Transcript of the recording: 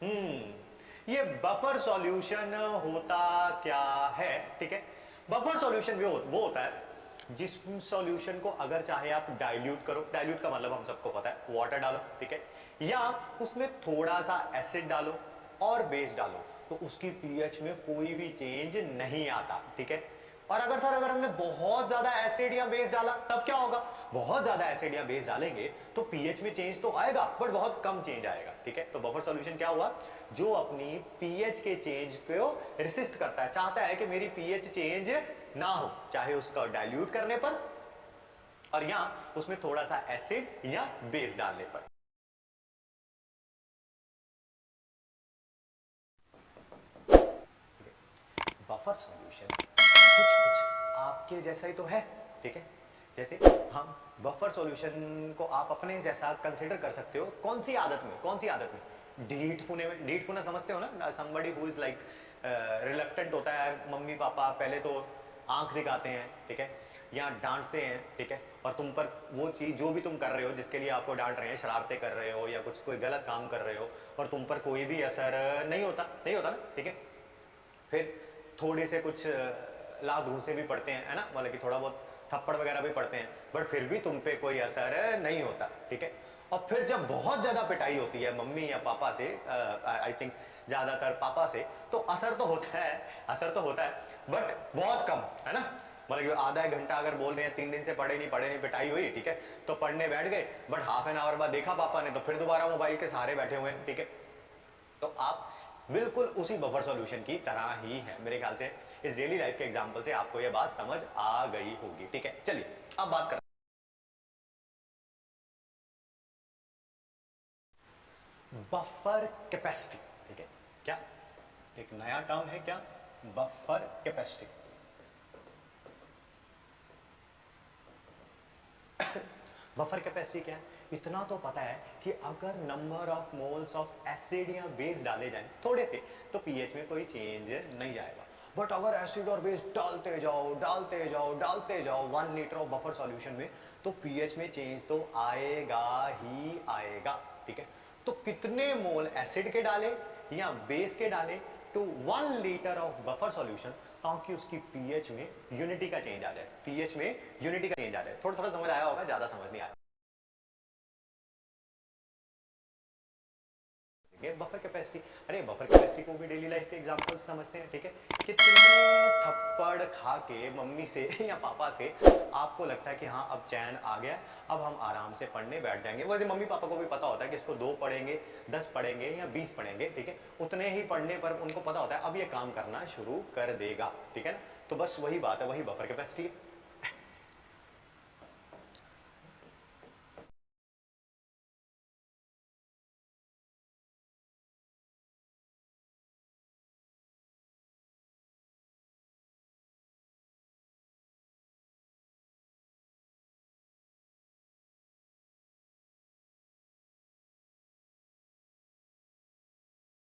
ये buffer solution होता क्या है? ठीक है, बफर सॉल्यूशन वो होता है जिस सॉल्यूशन को अगर चाहे आप डाइल्यूट करो, डाइल्यूट का मतलब हम सबको पता है वाटर डालो, ठीक है, या उसमें थोड़ा सा एसिड डालो और बेस डालो, तो उसकी पीएच में कोई भी चेंज नहीं आता, ठीक है। और अगर सर अगर हमने बहुत ज्यादा एसिड या बेस डाला तब क्या होगा? बहुत ज्यादा एसिड या बेस डालेंगे तो पीएच में चेंज तो आएगा बट बहुत कम चेंज आएगा, ठीक है। तो बफर सॉल्यूशन क्या हुआ? जो अपनी पीएच के चेंज को रेसिस्ट करता है, चाहता है कि मेरी पीएच चेंज ना हो, चाहे उसका डाइल्यूट करने पर और या उसमें थोड़ा सा एसिड या बेस डालने पर। बफर सॉल्यूशन कुछ कुछ आपके जैसा ही तो है, ठीक है। जैसे हम बफर सॉल्यूशन को आप अपने जैसा कंसीडर कर सकते हो। कौन सी आदत में? कौन सी आदत में? ढीठ पुने में। ढीठ पुना समझते हो ना? Somebody who is like reluctant होता है, मम्मी पापा पहले तो आंख दिखाते हैं, ठीक है, या डांटते हैं, ठीक है, और तुम पर वो चीज जो भी तुम कर रहे हो जिसके लिए आपको डांट रहे हैं, शरारतें कर रहे हो या कुछ कोई गलत काम कर रहे हो और तुम पर कोई भी असर नहीं होता ना, ठीक है। फिर थोड़े से कुछ लात घूंसे भी पड़ते हैं, है ना, मतलब कि थोड़ा बहुत थप्पड़ वगैरह भी पड़ते हैं, बट फिर भी तुम पे कोई असर नहीं होता, ठीक है। और फिर जब बहुत ज्यादा पिटाई होती है मम्मी या पापा से, आई थिंक ज्यादातर पापा से, तो असर तो होता है, असर तो होता है बट बहुत कम, है ना। मतलब कि आधा एक घंटा अगर बोल रहे हैं 3 दिन से पढ़े नहीं पिटाई हुई, ठीक है, तो पढ़ने बैठ गए, बट हाफ एन आवर बाद देखा पापा ने तो फिर दोबारा मोबाइल के सहारे बैठे हुए हैं, ठीक है। तो आप बिल्कुल उसी बफर सॉल्यूशन की तरह ही है मेरे ख्याल से। इस डेली लाइफ के एग्जांपल से आपको यह बात समझ आ गई होगी, ठीक है। चलिए अब बात करते हैं बफर कैपेसिटी, ठीक है। क्या एक नया टर्म है? क्या बफर कैपेसिटी? बफर कैपेसिटी क्या है? इतना तो पता है कि अगर number of moles of acid या बेस डाले जाएं थोड़े से तो पीएच में कोई चेंज नहीं आएगा। बट अगर एसिड और बेस डालते जाओ 1 लीटर ऑफ बफर सॉल्यूशन में, तो पीएच में चेंज तो आएगा ही आएगा, ठीक है। तो कितने मोल एसिड के डाले या बेस के डाले to 1 litre of buffer solution, ताकि उसकी पीएच में यूनिटी का चेंज आ जाए, पीएच में यूनिटी का चेंज आ जाए। थोड़ा थोड़ा समझ आया होगा, ज्यादा समझ नहीं आया। बफर कैपेसिटी, अरे बफर कैपेसिटी को भी डेली लाइफ के एग्जांपल से समझते हैं, ठीक है। कितने थप्पड़ खा के मम्मी से या पापा से आपको लगता है कि हाँ अब चैन आ गया, अब हम आराम से पढ़ने बैठ जाएंगे। वैसे मम्मी पापा को भी पता होता है कि इसको 2 पढ़ेंगे, 10 पढ़ेंगे या 20 पढ़ेंगे, ठीक है, उतने ही पढ़ने पर उनको पता होता है अब ये काम करना शुरू कर देगा, ठीक है ना। तो बस वही बात है, वही बफर कैपेसिटी है।